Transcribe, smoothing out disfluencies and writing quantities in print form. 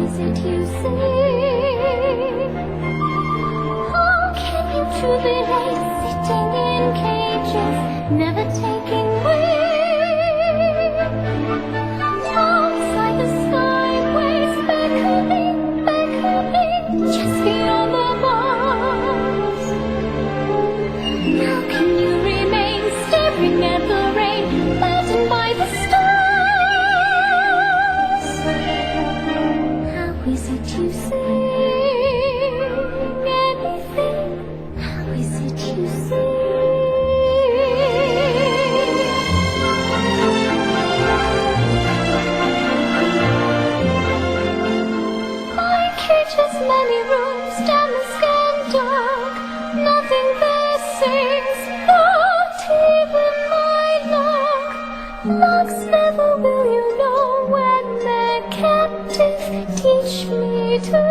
is it you see? How can you truly late sitting in cages, never taking wing? Clouds like the skyways beckoning, beckoning, just beyond the bars. How can you remain staring at the rain, maddened by the stars? How is it you sing anything? How is it you sing? My cage has many rooms, damask and dark. Nothing there sings, not even my lark. Larks never will you know when they're captive. Teach me to